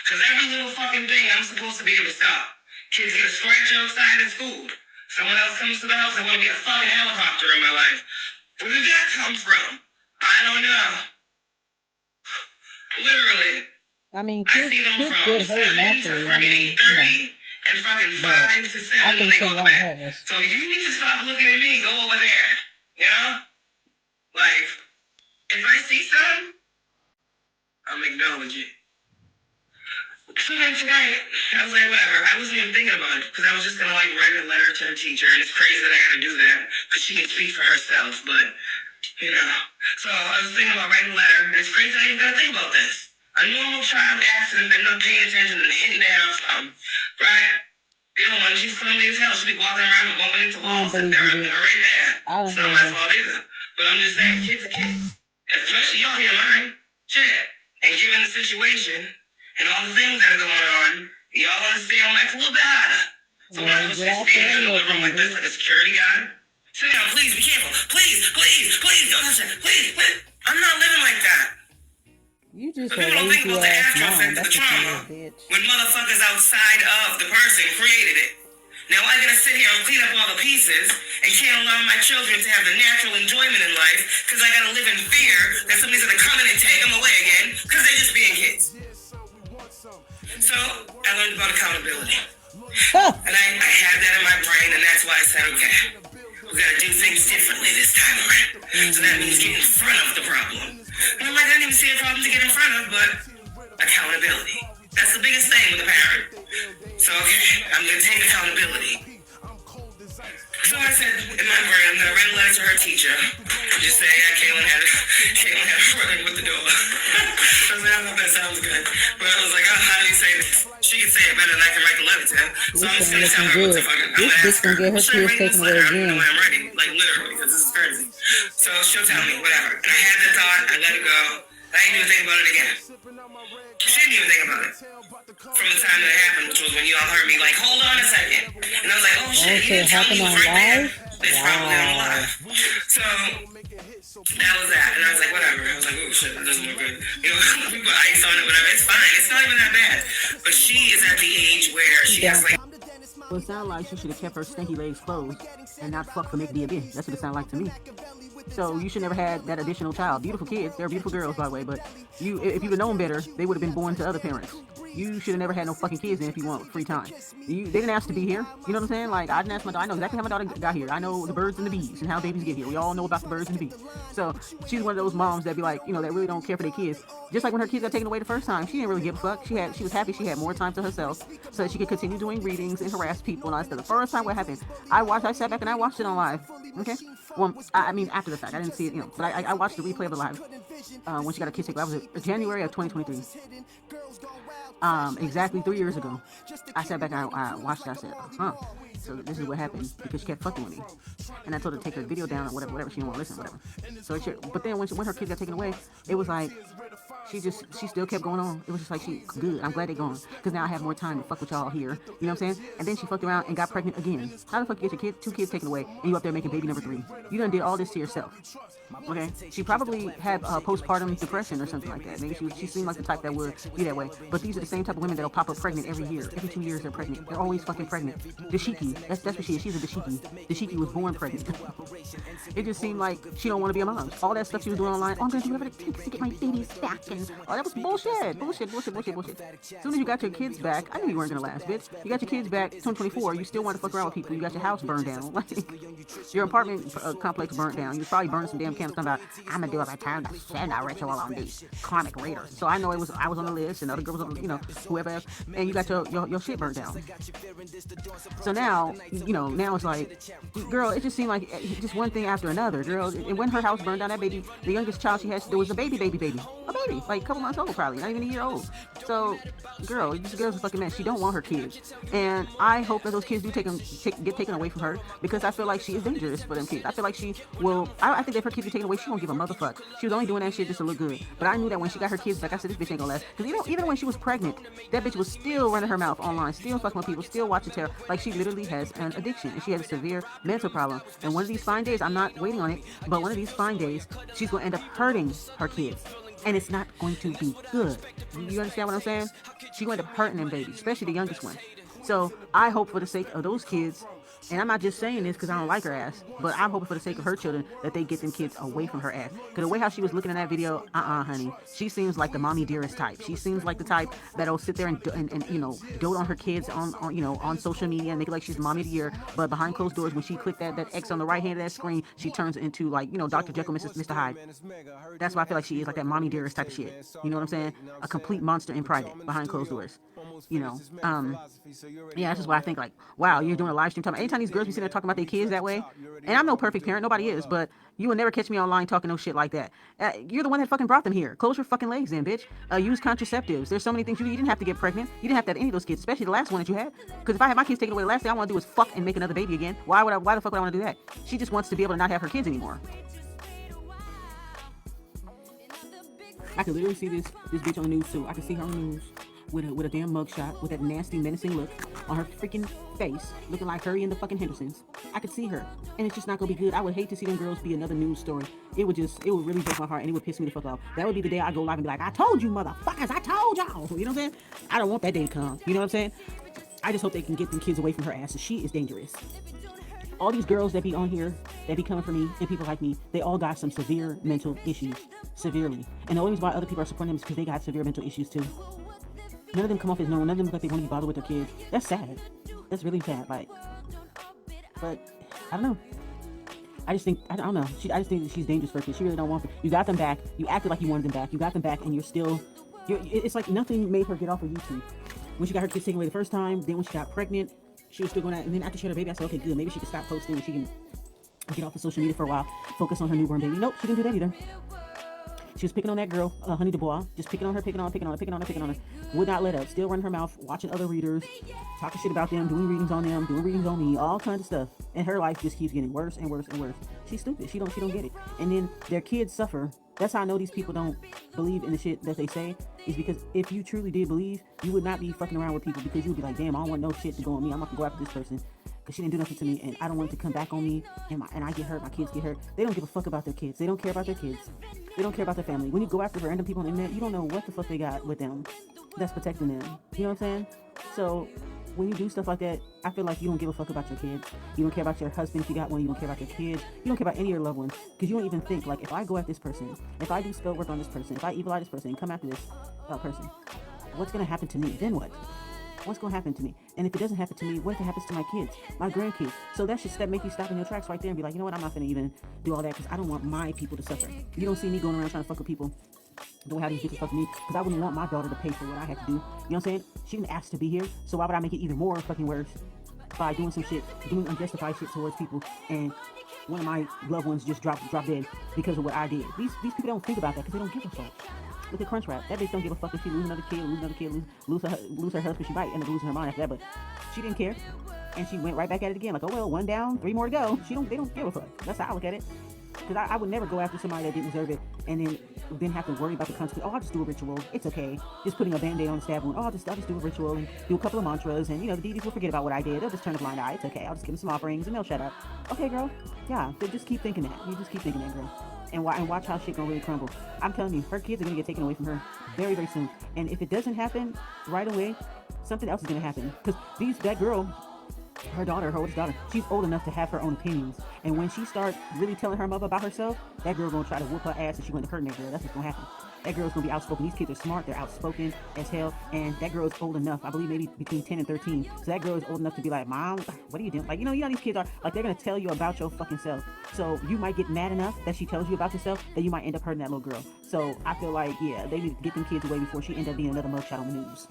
Because every little fucking thing I'm supposed to be able to stop. Kids get a scratch outside in school. Someone else comes to the house and want to be a fucking helicopter in my life. Where did that come from? I don't know. Literally. I mean, I see them from 7 to fucking 30 and fucking 5 to 7 when they go back. So you need to stop looking at me. Go over there. You know? Like, if I see something, I'm acknowledging it. So then tonight, I was like, whatever. I wasn't even thinking about it because I was just gonna like write a letter to the teacher, and it's crazy that I gotta do that because she can speak for herself. But you know, so I was thinking about writing a letter, and it's crazy I even gotta think about this. A normal child accident, they're not paying attention and hitting their house, right? You know, when she's clumsy as hell, she'll be walking around and bumping into walls, and they're right there. It's not my fault either. But I'm just saying, kids are kids, especially y'all here, mine. Shit, and given the situation. And all the things that are going on, y'all want to stay on life a little bit harder. So when I'm supposed to be standing in the living room like this, like a security guard, sit down, please, be careful. Please, don't touch it. Please. I'm not living like that. You just People don't think about the after effect of the trauma when motherfuckers outside of the person created it. Now I gotta sit here and clean up all the pieces and can't allow my children to have the natural enjoyment in life because I gotta live in fear that somebody's gonna come in and take them away again because they're just being kids. So, I learned about accountability. And I had that in my brain, and that's why I said, okay, we gotta do things differently this time around. So that means get in front of the problem. And I'm like, I didn't even see a problem to get in front of, but accountability. That's the biggest thing with a parent. So, okay, I'm gonna take accountability. So I said, in my brain, I'm gonna write a letter to her teacher. Just say, Caitlin had a running with the door. I was like, I don't know if that sounds good. But I was like, oh, how do you say this? She can say it better than I can write the letter to her. So I'm just gonna tell her what the fuck I'm gonna ask her. Should I write this letter? I don't know what I'm writing. Like, literally, because this is crazy. So she'll tell me, whatever. And I had the thought, I let it go. I didn't even think about it again. She didn't even think about it. From the time that it happened, which was when you all heard me like, hold on a second. And I was like, oh shit, you didn't tell me you was right there. It's probably on live. So that was that. And I was like, whatever. I was like, oh shit, that doesn't look good. You know, we put ice on it, whatever. It's fine. It's not even that bad. But she is at the age where she has like... Well, it sounded like she should have kept her stinky legs closed and not fuck for Mick D. That's what it sounded like to me. So you should never had that additional child. Beautiful kids. They're beautiful girls, by the way. But if you'd have known better, they would have been born to other parents. You should have never had no fucking kids in if you want free time. They didn't ask to be here. You know what I'm saying? Like, I didn't ask my daughter. I know exactly how my daughter got here. I know the birds and the bees and how babies get here. We all know about the birds and the bees. So she's one of those moms that be like, you know, that really don't care for their kids. Just like when her kids got taken away the first time, she didn't really give a fuck. She was happy she had more time to herself so that she could continue doing readings and harass people and all that stuff. The first time what happened, I sat back and I watched it on live. Okay? Well, I mean, after the fact. I didn't see it, you know, but I watched the replay of it live when she got a kids taken away. That was January of 2023. Exactly 3 years ago. I sat back and I watched it. I said, so this is what happened because she kept fucking with me. And I told her to take her video down or whatever. She didn't want to listen, whatever. So but then when her kids got taken away, it was like, she still kept going on. It was just like, good. I'm glad they're gone. Because now I have more time to fuck with y'all here. You know what I'm saying? And then she fucked around and got pregnant again. How the fuck you get your two kids taken away and you up there making baby number 3? You done did all this to yourself. Okay? She probably had postpartum depression or something like that. Maybe she seemed like the type that would be that way. But these are the same type of women that'll pop up pregnant every year. Every 2 years they're pregnant. They're always fucking pregnant. Dashiki. That's what she is. She's a dashiki. Dashiki was born pregnant. It just seemed like she don't want to be a mom. All that stuff she was doing online. Oh, I'm going to do whatever it takes to get my babies back. And that was bullshit. Bullshit. As soon as you got your kids back, I knew you weren't going to last, bitch. You got your kids back 2024. You still want to fuck around with people. You got your house burned down. Like, your apartment complex burnt down. You probably burned some damn candles talking about, I'm going to do a return to sender ritual on these karmic raiders. So I know I was on the list and other girls, you know, whoever else. And you got your shit burnt down. So now now, now it's like, girl, it just seemed like just one thing after another, girl. And when her house burned down, that baby, the youngest child she had, there was a baby, a baby, like a couple months old, probably not even a year old. So, girl, this girl's a fucking mess. She don't want her kids, and I hope that those kids do get taken away from her, because I feel like she is dangerous for them kids. I feel like she will. I think that if her kids are taken away, she won't give a motherfuck. She was only doing that shit just to look good. But I knew that when she got her kids, like I said, this bitch ain't gonna last. Because even when she was pregnant, that bitch was still running her mouth online, still fucking with people, still watching terror. Like, she literally has an addiction, and she has a severe mental problem. And one of these fine days, I'm not waiting on it, but one of these fine days, she's gonna end up hurting her kids. And it's not going to be good. You understand what I'm saying? She's going to end up hurting them babies, especially the youngest one. So I hope for the sake of those kids, and I'm not just saying this because I don't like her ass, but I'm hoping for the sake of her children that they get them kids away from her ass. Because the way how she was looking in that video, honey, she seems like the mommy dearest type. She seems like the type that'll sit there and dote on her kids on social media and make it like she's mommy of the year. But behind closed doors, when she clicked that X on the right hand of that screen, she turns into like, Dr. Jekyll, Mr. Hyde. That's why I feel like she is, like that mommy dearest type of shit. You know what I'm saying? A complete monster in private, behind closed doors. Yeah, that's just why I think, like, wow, you're doing a live stream talking. Anytime these girls be sitting there talking about their kids that way, and I'm no perfect parent, nobody is, but you will never catch me online talking no shit like that. You're the one that fucking brought them here. Close your fucking legs in, bitch. Use contraceptives. There's so many things you didn't have to get pregnant. You didn't have to have any of those kids, especially the last one that you had. Because if I had my kids taken away, the last thing I want to do is fuck and make another baby again. Why the fuck would I want to do that? She just wants to be able to not have her kids anymore. I could literally see this bitch on the news too. I could see her on the news with a damn mugshot, with that nasty, menacing look on her freaking face, looking like her and the fucking Hendersons. I could see her, and it's just not gonna be good. I would hate to see them girls be another news story. It would really break my heart, and it would piss me the fuck off. That would be the day I go live and be like, I told you, motherfuckers, I told y'all. You know what I'm saying? I don't want that day to come. You know what I'm saying? I just hope they can get them kids away from her ass. She is dangerous. All these girls that be on here, that be coming for me, and people like me, they all got some severe mental issues, severely. And the only reason why other people are supporting them is because they got severe mental issues too. None of them come off as normal. None of them look like they want to be bothered with their kids. That's sad. That's really sad. Like, but I don't know. I don't know. I just think that she's dangerous for kids. She really don't want them. You got them back. You acted like you wanted them back. You got them back, and it's like nothing made her get off of YouTube. When she got her kids taken away the first time, then when she got pregnant, she was still going out. And then after she had her baby, I said, okay, good. Maybe she can stop posting and she can get off of social media for a while, focus on her newborn baby. Nope, she didn't do that either. She was picking on that girl, Honey DuBois, just picking on her. Would not let up. Still running her mouth, watching other readers, talking shit about them, doing readings on them, doing readings on me, all kinds of stuff. And her life just keeps getting worse and worse and worse. She's stupid. She don't get it. And then their kids suffer. That's how I know these people don't believe in the shit that they say, is because if you truly did believe, you would not be fucking around with people, because you would be like, damn, I don't want no shit to go on me. I'm not gonna go after this person because she didn't do nothing to me, and I don't want it to come back on me, and I get hurt, my kids get hurt. They don't give a fuck about their kids. They don't care about their kids. They don't care about their family. When you go after random people on the internet, you don't know what the fuck they got with them that's protecting them. You know what I'm saying? So when you do stuff like that, I feel like you don't give a fuck about your kids. You don't care about your husband if you got one. You don't care about your kids. You don't care about any of your loved ones, because you don't even think, like, if I go at this person, if I do spell work on this person, if I evil eye this person and come after this person, what's gonna happen to me? Then what? What's gonna happen to me? And if it doesn't happen to me, what if it happens to my kids, my grandkids? So that should make you stop in your tracks right there and be like, you know what? I'm not gonna even do all that, because I don't want my people to suffer. You don't see me going around trying to fuck with people the way how these bitches fuck with me, because I wouldn't want my daughter to pay for what I had to do. You know what I'm saying? She didn't ask to be here, so why would I make it even more fucking worse by doing some shit, doing unjustified shit towards people, and one of my loved ones just drop dead because of what I did? These people don't think about that, because they don't give a fuck. Look at Crunchwrap. That bitch don't give a fuck if she lose another kid, lose her husband. She might end up losing her mind after that, but she didn't care, and she went right back at it again. Like, oh well, one down, 3 more to go. They don't give a fuck. That's how I look at it. Because I would never go after somebody that didn't deserve it, and then have to worry about the consequences. Oh, I'll just do a ritual. It's okay. Just putting a band-aid on the stab wound. Oh, I'll just do a ritual and do a couple of mantras, and the deities will forget about what I did. They'll just turn a blind eye. It's okay. I'll just give them some offerings, and they'll shut up. Okay, girl. Yeah, so just keep thinking that. You just keep thinking that, girl. And watch how shit gonna really crumble. I'm telling you, her kids are gonna get taken away from her very, very soon. And if it doesn't happen right away, something else is gonna happen. Because that girl, her oldest daughter, she's old enough to have her own opinions. And when she starts really telling her mother about herself, that girl gonna try to whoop her ass, and she gonna hurt that girl. That's what's gonna happen. That girl's gonna be outspoken. These kids are smart. They're outspoken as hell. And that girl is old enough, I believe maybe between 10 and 13. So that girl is old enough to be like, Mom, what are you doing? Like, you know these kids are, like, they're gonna tell you about your fucking self. So you might get mad enough that she tells you about yourself that you might end up hurting that little girl. So I feel like, yeah, they need to get them kids away before she ends up being another mugshot on the news.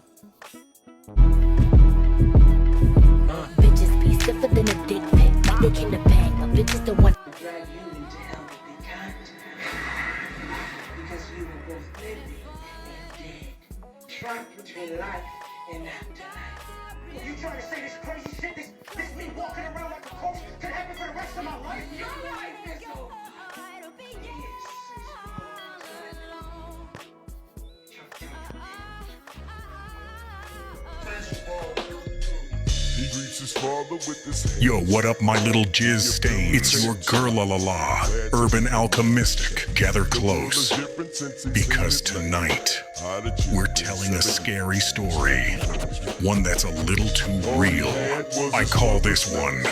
Bitches be stiffer than a dick pic. My dick in the bag, my bitch is the one. Drag you into hell to be kind. Because you were both living and dead. Trapped between life and afterlife. You trying to say this crazy shit, this me walking around like a corpse could happen for the rest of my life? Your life is over. He greets his father with his Yo, what up, my little jizz stain? It's your girl, la la la, urban alchemistic. Gather close, because tonight we're telling a scary story, one that's a little too real. I call this one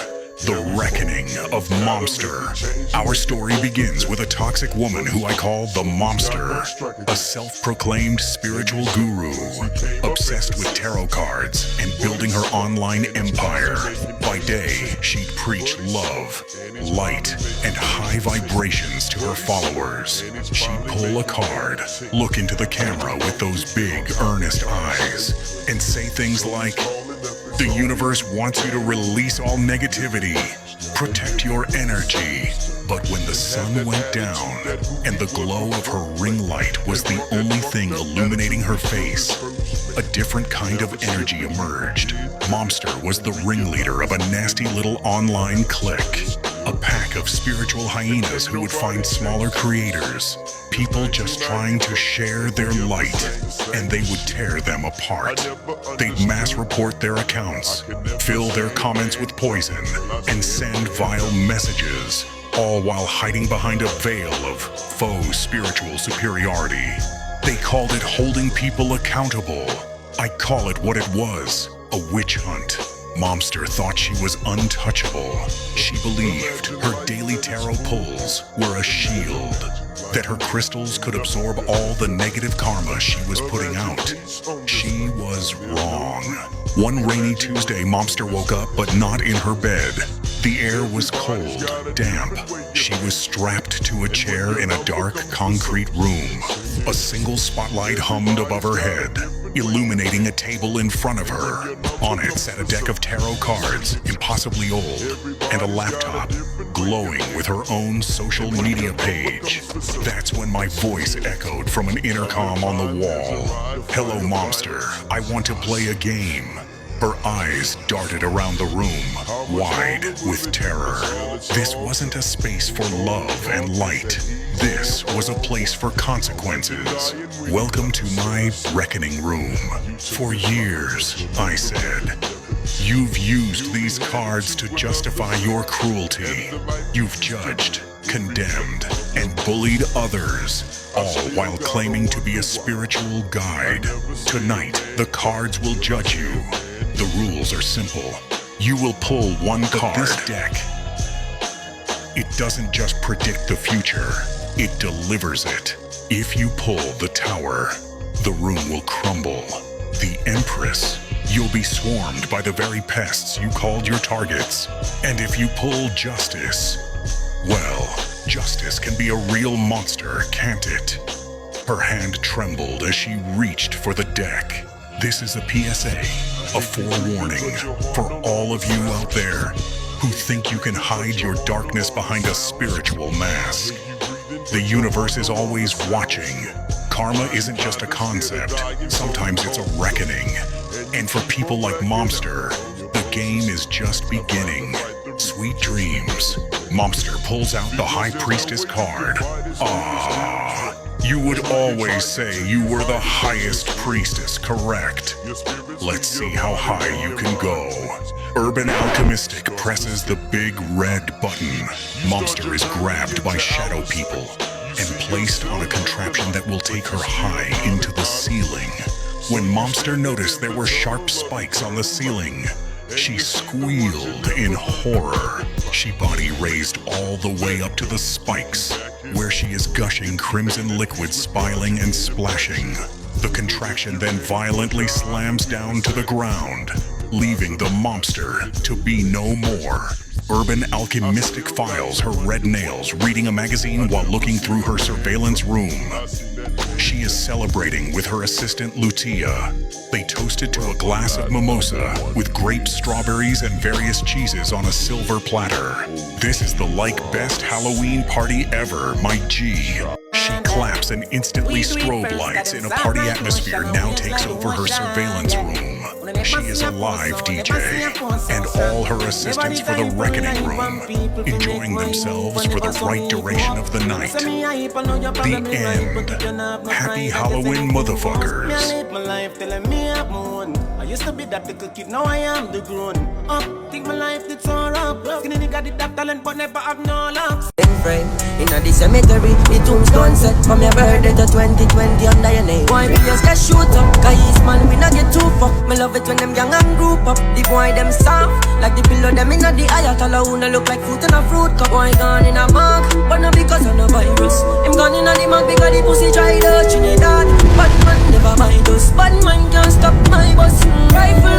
The Reckoning of Momster. Our story begins with a toxic woman who I call the Momster, a self-proclaimed spiritual guru, obsessed with tarot cards and building her online empire. By day, she'd preach love, light, and high vibrations to her followers. She'd pull a card, look into the camera with those big, earnest eyes, and say things like, "The universe wants you to release all negativity, protect your energy." But when the sun went down and the glow of her ring light was the only thing illuminating her face, a different kind of energy emerged. Momster was the ringleader of a nasty little online clique, a pack of spiritual hyenas who would find smaller creators, people just trying to share their light, and they would tear them apart. They'd mass report their accounts, fill their comments with poison, and send vile messages, all while hiding behind a veil of faux spiritual superiority. They called it holding people accountable. I call it what it was, a witch hunt. Momster thought she was untouchable. She believed her daily tarot pulls were a shield, that her crystals could absorb all the negative karma she was putting out. She was wrong. One rainy Tuesday, Momster woke up, but not in her bed. The air was cold, damp. She was strapped to a chair in a dark, concrete room. A single spotlight hummed above her head, illuminating a table in front of her. On it sat a deck of tarot cards, impossibly old, and a laptop, glowing with her own social media page. That's when my voice echoed from an intercom on the wall. "Hello, Momster. I want to play a game." Her eyes darted around the room, wide with terror. This wasn't a space for love and light. This was a place for consequences. "Welcome to my reckoning room. For years," I said, "you've used these cards to justify your cruelty. You've judged, condemned, and bullied others, all while claiming to be a spiritual guide. Tonight, the cards will judge you. The rules are simple. You will pull one card. This deck, it doesn't just predict the future, it delivers it. If you pull the Tower, the room will crumble. The Empress, you'll be swarmed by the very pests you called your targets. And if you pull Justice, well, justice can be a real monster, can't it?" Her hand trembled as she reached for the deck. This is a PSA, a forewarning for all of you out there who think you can hide your darkness behind a spiritual mask. The universe is always watching. Karma isn't just a concept, sometimes it's a reckoning. And for people like Momster, the game is just beginning. Sweet dreams. Momster pulls out the High Priestess card. Ah, you would always say you were the highest priestess, correct? Let's see how high you can go. Urban Alchemistic presses the big red button. Momster is grabbed by shadow people and placed on a contraption that will take her high into the ceiling. When Momster noticed there were sharp spikes on the ceiling, she squealed in horror. She body raised all the way up to the spikes, where she is gushing crimson liquid, spilling and splashing. The contraction then violently slams down to the ground. leaving the mobster to be no more. Urban Alchemistic files her red nails, reading a magazine while looking through her surveillance room. She is celebrating with her assistant Lucia. They toasted to a glass of mimosa with grapes, strawberries, and various cheeses on a silver platter. This is the best Halloween party ever, my G. She claps and instantly strobe lights in a party atmosphere now takes over her surveillance room. She is a live DJ, and all her assistants for the reckoning room, enjoying themselves for the right duration of the night. The end. Happy Halloween, motherfuckers. I used to be that little kid, now I am the grown up. Think my life did so rough. Skinny nigga did that talent, but never have no love. Frame in the cemetery, the tombstone set from your birthday to 2020 under your name. Boy, we just get shoot up, guys, man, we not get too fuck. Me love it when them young and group up. The boy them soft, like the pillow them in the eye. Tell her who look like fruit in a fruit cup. Boy gone in a mug, but not because of no virus. Him gone in a the mug because the pussy tried out Trinidad. Bad man never mind us, bad man can't stop my bus. Rifle